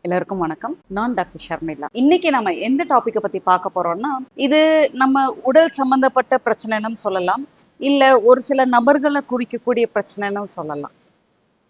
எல்லாருக்கும் வணக்கம். நான் டாக்டர் ஷர்மிளா. இன்னைக்கு நம்ம எந்த டாபிக்க பத்தி பார்க்க போறோம்னா, இது நம்ம உடல் சம்பந்தப்பட்ட பிரச்சனைன்னு சொல்லலாம். இல்ல ஒரு சில நபர்கள குறிக்கக்கூடிய பிரச்சனைன்னு சொல்லலாம்.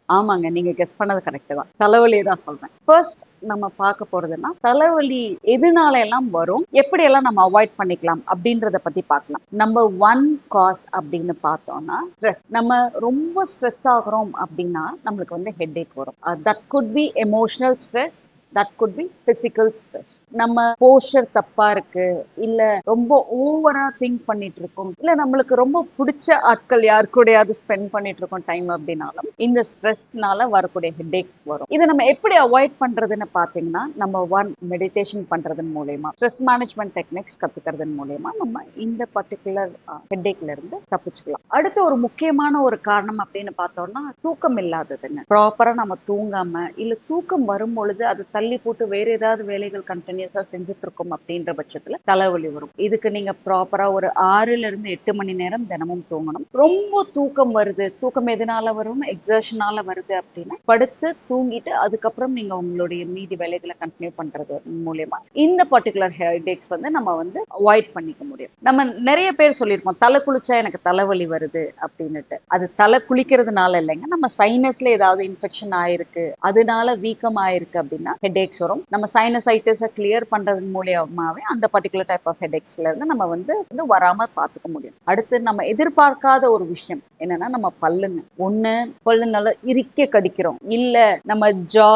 ஆமாங்க. நீங்க கெஸ் பண்ணது கரெக்ட் தான். தலைவலிய தான் சொல்றேன். ஃபர்ஸ்ட் நம்ம பார்க்க போறதுன்னா, தலைவலி எதுனால எல்லாம் வரும்? எப்படியெல்லாம் நம்ம அவாய்ட் பண்ணிக்கலாம்? அப்படின்றத பத்தி பார்க்கலாம். நம்பர் 1 காஸ் அப்படின்னு பார்த்தோம்னா, ஸ்ட்ரெஸ். நம்ம ரொம்ப ஸ்ட்ரெஸ் ஆகுறோம் அப்படின்னா, நம்மளுக்கு வந்து ஹெட்டேக் வரும். That could be emotional stress. That could be physical stress. நம்ம போஸ்டர் தப்பா இருக்கு, இல்ல ரொம்ப ஓவரா திங்க் பண்ணிட்டு இருக்கோம், இல்ல நம்மளுக்கு ரொம்ப பிடிச்ச ஆட்கள் யார் கூடயாவது ஸ்பெண்ட் பண்ணிட்டு இருக்கோம் டைம் அப்படின்னாலும் இந்த ஸ்ட்ரெஸ்னால வரக்கூடிய ஹெட்டேக் வரும். இதை நம்ம எப்படி அவாய்ட் பண்றதுன்னு பாத்தீங்கன்னா, நம்பர் 1 மெடிடேஷன் பண்றதன் மூலயமா, ஸ்ட்ரெஸ் மேனேஜ்மெண்ட் டெக்னிக்ஸ் கத்துக்கிறதன் மூலயமா நம்ம இந்த பர்டிகுலர் ஹெட்டேக்ல இருந்து தப்பிச்சுக்கலாம். அடுத்து ஒரு முக்கியமான ஒரு காரணம் அப்படின்னு பார்த்தோம்னா, தூக்கம் இல்லாததுங்க. ப்ராப்பரா நம்ம தூங்காம, இல்ல தூக்கம் வரும் பொழுது அது தள்ளி போட்டு வேற ஏதாவது வேலைகள் கண்டினியூஸா செஞ்சுட்டு இருக்கோம் அப்படின்ற பட்சத்துல தலைவலி வரும். இதுக்கு நீங்க ப்ராப்பரா ஒரு 6ல இருந்து 8 மணி நேரம் தினமும் தூங்கணும். ரொம்ப தூக்கம் வருது, தூக்கம் எதனால வரும், எக்ஸர்ஷனால வருது அப்படின்னா படுத்து தூங்கிட்டு அதுக்கப்புறம் நீங்க உங்களுடைய மீதி வேலைகளை கண்டினியூ பண்றது மூலியமா இந்த பர்டிகுலர் ஹெட்டேக்ஸ் வந்து நம்ம வந்து அவாய்ட் பண்ணிக்க முடியும். நம்ம நிறைய பேர் சொல்லியிருப்போம், தலை குளிச்சா எனக்கு தலைவலி வருது அப்படின்னுட்டு. அது தலை குளிக்கிறதுனால இல்லைங்க, நம்ம சைனஸ்ல ஏதாவது இன்ஃபெக்ஷன் ஆயிருக்கு, அதனால வீக்கம் ஆயிருக்கு அப்படின்னா ஹெட்டேக்ஸ் வரும். நம்ம சைனசைட்டிஸை கிளியர் பண்றது மூலியமாவே அந்த பர்டிகுலர் டைப் ஆஃப் ஹெட்டேக்ஸ்ல இருந்து நம்ம வந்து வராம பார்த்துக்க முடியும். அடுத்து நம்ம எதிர்பார்க்காத ஒரு விஷயம் என்னன்னா, நம்ம பல்லுங்க. ஒண்ணு பல்லு நல்லா இறுக்க கடிக்கிறோம், இல்ல நம்ம ஜா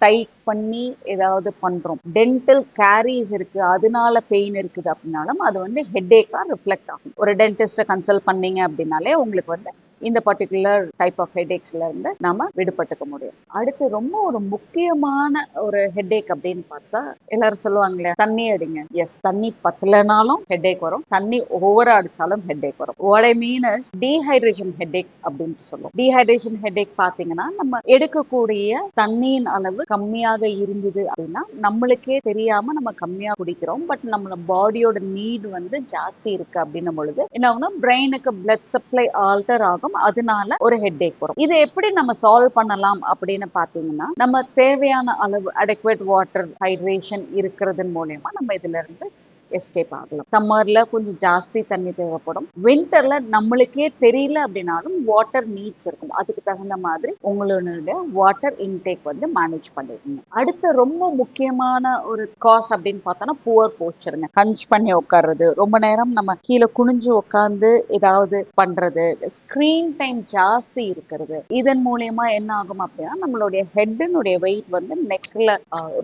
டைட் பண்ணி ஏதாவது பண்றோம், டென்டல் கேரிஸ் இருக்கு அதனால பெயின் இருக்குது அப்படின்னாலும் அது வந்து ஹெட்டேக்கா ரிஃப்ளெக்ட் ஆகும். ஒரு டென்டிஸ்ட கன்சல்ட் பண்ணீங்க அப்படின்னாலே உங்களுக்கு வந்து இந்த பர்டிகுலர் டைப் ஆஃப் ஹெட்டேக்ஸ்ல இருந்து நாம விடுபட்டுக்க முடியும். அடுத்து ரொம்ப ஒரு முக்கியமான ஒரு ஹெட்டேக் அப்படின்னு பார்த்தா, எல்லாரும் சொல்லுவாங்களே தண்ணி அடிங்க. எஸ், தண்ணி பத்தலனாலும் ஹெட்டேக் வரும், தண்ணி ஓவரா அடிச்சாலும் ஹெட்டேக் வரும். What I mean is dehydration headache அப்படின்னு சொல்லுவோம். டீஹைட்ரேஷன் ஹெட்டேக் பாத்தீங்கன்னா, நம்ம எடுக்கக்கூடிய தண்ணியின் அளவு கம்மியாக இருந்தது அப்படின்னா நம்மளுக்கே தெரியாம நம்ம கம்மியா குடிக்கிறோம், பட் நம்ம பாடியோட நீட் வந்து ஜாஸ்தி இருக்கு அப்படின்னும் பொழுது என்ன ஆகும்னா, பிரெயினுக்கு பிளட் சப்ளை ஆல்டர் ஆகும், அதனால ஒரு ஹெட்டேக் வரும். இதை எப்படி நம்ம சால்வ் பண்ணலாம் அப்படின்னு பாத்தீங்கன்னா, நம்ம தேவையான அளவு அடெக்வேட் வாட்டர் ஹைட்ரேஷன் இருக்கிறதன் மூலமா நம்ம இதுல இருந்து எஸ்கேப் ஆகலாம். சம்மர்ல கொஞ்சம் ஜாஸ்தி தண்ணி தேவைப்படும், வின்டர்ல நம்மளுக்கே தெரியல அப்படின்னாலும் வாட்டர் நீட்ஸ் இருக்கும். அதுக்கு தகுந்த மாதிரி உங்களுடைய வாட்டர் இன்டேக் வந்து மேனேஜ் பண்ணிருக்கீங்க. அடுத்த ரொம்ப முக்கியமான ஒரு காஸ் அப்படின்னு பார்த்தோம்னா புவர் போஸ்டருங்க. ஹஞ்ச் பண்ணி உட்கார்றது, ரொம்ப நேரம் நம்ம கீழே குனிஞ்சு உட்கார்ந்து ஏதாவது பண்றது, ஸ்கிரீன் டைம் ஜாஸ்தி இருக்கிறது, இதன் மூலயமா என்ன ஆகும் அப்படின்னா நம்மளுடைய ஹெட்டினுடைய வெயிட் வந்து நெக்ல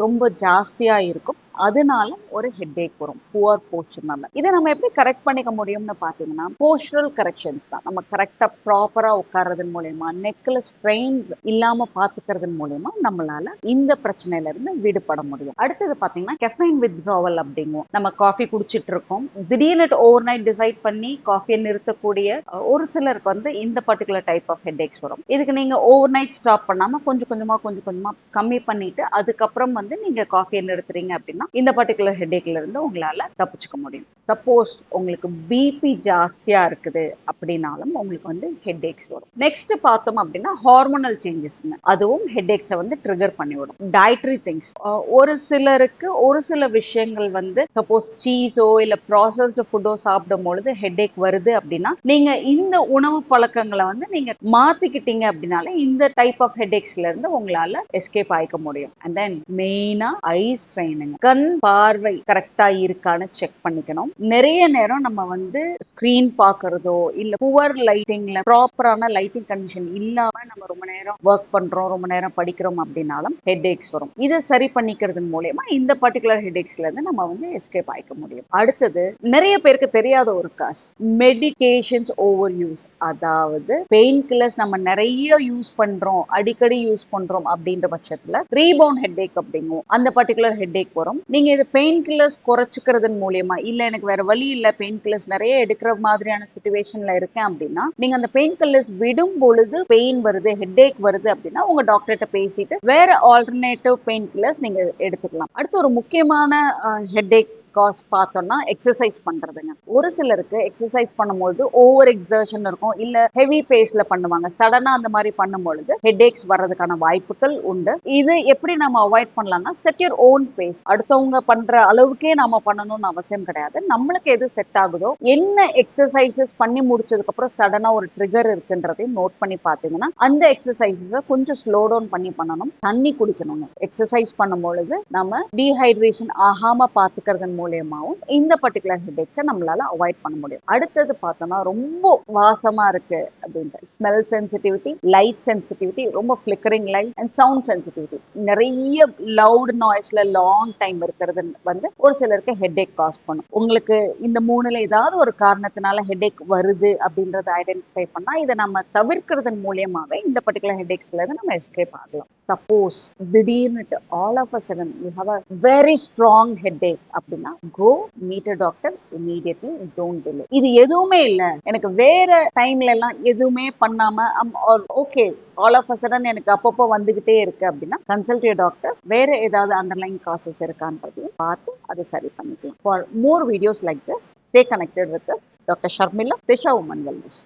ரொம்ப ஜாஸ்தியா இருக்கும், அதனால ஒரு ஹெட்டேக் வரும் புவர் போஸ்டர்னால. இதை நம்ம எப்படி கரெக்ட் பண்ணிக்க முடியும்னு பாத்தீங்கன்னா, போஸ்டரல் கரெக்ஷன்ஸ் தான். நம்ம கரெக்டா ப்ராப்பரா உட்கார்றதன் மூலயமா, நெக்ல ஸ்ட்ரெயின் இல்லாம பாத்துக்கிறதன் மூலயமா நம்மளால இந்த பிரச்சனையில இருந்து விடுபட முடியும். அடுத்தது பாத்தீங்கன்னா கெஃபைன் வித்ட்ராவல் அப்படிங்குவோம். நம்ம காஃபி குடிச்சிட்டு இருக்கோம், திடீர்னு ஓவர் நைட் டிசைட் பண்ணி காஃபியை நிறுத்தக்கூடிய ஒரு சிலருக்கு வந்து இந்த பர்டிகுலர் டைப் ஆஃப் ஹெட்டேக்ஸ் வரும். இதுக்கு நீங்க ஓவர் நைட் ஸ்டாப் பண்ணாம கொஞ்சம் கொஞ்சமா கம்மி பண்ணிட்டு அதுக்கப்புறம் வந்து நீங்க காஃபியை நிறுத்துறீங்க அப்படின்னா இந்த பர்டிகுலர் ஹெட்டேக்ல இருந்து உங்களால தப்பிச்சுக்க முடியும். சப்போஸ் உங்களுக்கு பிபி ஜாஸ்தியா இருக்குது அப்படின்னாலும் உங்களுக்கு வந்து ஹெட்டேக்ஸ் வரும். நெக்ஸ்ட் பார்த்தோம் அப்படின்னா ஹார்மோனல் சேஞ்சஸ், அதுவும் ஹெட்டேக்ஸை வந்து ட்ரிகர் பண்ணிவிடும். டயட்ரி திங்ஸ், ஒரு சிலருக்கு ஒரு சில விஷயங்கள் வந்து சப்போஸ் சீஸோ இல்ல ப்ராசஸ்டு ஃபுட்டோ சாப்பிடும் பொழுது ஹெட்டேக் வருது அப்படின்னா நீங்க இந்த உணவு பழக்கங்களை வந்து நீங்க மாத்திக்கிட்டீங்க அப்படின்னாலே இந்த டைப் ஆஃப் ஹெட்டேக்ஸ்ல இருந்து உங்களால எஸ்கேப் ஆயிக்க முடியும். அண்ட் தென் மெயினா ஐ ஸ்ட்ரெயினுங்க. கண் பார்வை கரெக்டா இருக்கான்னு செக் பண்ணிக்கணும். நிறைய நேரம் நம்ம வந்து ஸ்கிரீன் பாக்குறதோ இல்ல புவர் லைட்டிங்ல ப்ராப்பரான லைட்டிங் கண்டிஷன் இல்லாம நம்ம ரொம்ப நேரம் ஒர்க் பண்றோம், ரொம்ப நேரம் படிக்கிறோம் அப்படின்னாலும் ஹெட்டேக்ஸ் வரும். இதை சரி பண்ணிக்கிறது மூலமா இந்த பர்டிகுலர் ஹெட்டேக்ஸ்ல இருந்து நம்ம வந்து எஸ்கேப் ஆயிக்க முடியும். அடுத்தது நிறைய பேருக்கு தெரியாத ஒரு காஸ், மெடிகேஷன்ஸ் ஓவர் யூஸ். அதாவது பெயின் கில்லர்ஸ் நம்ம நிறைய யூஸ் பண்றோம், அடிக்கடி யூஸ் பண்றோம் அப்படின்ற பட்சத்துல ரீபவுண்ட் ஹெட்டேக் அப்படிங்குவோம், அந்த பர்டிகுலர் ஹெட்டேக் வரும். நீங்க இது பெயின் கில்லர்ஸ் குறைச்சிக்கிறதன் மூலியமா, இல்ல எனக்கு வேற வழி இல்ல பெயின் கில்லர்ஸ் நிறைய எடுக்கிற மாதிரியான சிச்சுவேஷன்ல இருக்கேன் அப்படின்னா நீங்க அந்த பெயின் கில்லர்ஸ் விடும் பொழுது பெயின் வருது, ஹெட்டேக் வருது அப்படின்னா உங்க டாக்டர்கிட்ட பேசிட்டு வேற ஆல்டர்னேட்டிவ் பெயின் கில்லர்ஸ் நீங்க எடுத்துக்கலாம். அடுத்து ஒரு முக்கியமான ஹெட்டேக் காஸ் பார்த்தோம்னா எக்ஸசைஸ் பண்றதுங்க. ஒரு சிலருக்கு எக்ஸசைஸ் பண்ணும்போது ஓவர் எக்ஸர்ஷன் இருக்கும், இல்ல ஹெவி பேஸ்ல பண்ணுவாங்க. சடனா அந்த மாதிரி பண்ணும்பொழுது ஹெட்ஏக்ஸ் வர்றதுக்கான வாய்ப்புகள் உண்டு. இது எப்படி நம்ம அவாய்ட் பண்ணலாம்னா, செட் யுவர் ஓன் பேஸ். அடுத்தவங்க பண்ற அளவுக்கே நாம பண்ணணும்னு அவசியம் கிடையாது. நம்மளுக்கு எது செட் ஆகுதோ, என்ன எக்ஸசைசஸ் பண்ணி முடிச்சதுக்கு அப்புறம் சடனா ஒரு ட்ரிகர் இருக்குன்றதையும் நோட் பண்ணி பார்த்தீங்கன்னா, அந்த எக்ஸசைசஸை கொஞ்சம் ஸ்லோ டவுன் பண்ணி பண்ணணும். தண்ணி குடிக்கணுங்க. எக்ஸசைஸ் பண்ணும் பொழுது நம்ம டீஹைட்ரேஷன் ஆகாம பார்த்துக்கிறதன் மூலியமாவும் இந்த பர்டிகுலர் ஹெட்ஏக்ஸை நம்மளால அவாய்ட் பண்ண முடியும். அடுத்தது பார்த்தோம்னா, ரொம்ப வாசமா இருக்கு அப்படின்ட்டு ஸ்மெல் சென்சிட்டிவிட்டி, லைட் சென்சிட்டிவிட்டி, ரொம்ப flickering light and sound sensitivity, நிறைய லவுட் நாய்ஸ்ல லாங் டைம் இருக்கிறது வந்து ஒரு சிலருக்கு ஹெட்ஏக் காஸ் பண்ணும். உங்களுக்கு இந்த மூணுல ஏதாவது ஒரு காரணத்தினால ஹெட்ஏக் வருது அப்படின்றத ஐடென்டிஃபை பண்ணா இதை நம்ம தவிர்க்கிறதன் மூலியமாவே இந்த பர்டிகுலர் ஹெட்ஏக்ஸ்ல இருந்து நம்ம எஸ்கேப் ஆகலாம். சப்போஸ் திடீர்னு all of a sudden you have a very strong headache அப்படின்னா, go meet a doctor immediately, don't delay. இது எதுவுமே இல்ல, எனக்கு வேற டைம்ல எல்லாம் எதுவுமே பண்ணாம okay all of a sudden எனக்கு அப்பப்போ வந்துகிட்டே இருக்கு அப்படின்னா, கன்சல்ட் யுவர் டாக்டர். வேற ஏதாவது அண்டர்லைன் காசஸ் இருக்கான்றதையும் பார்த்து அதை சரி பண்ணிக்கலாம். For more videos like this, stay connected with us. Doctor Sharmila, Disha woman wellness.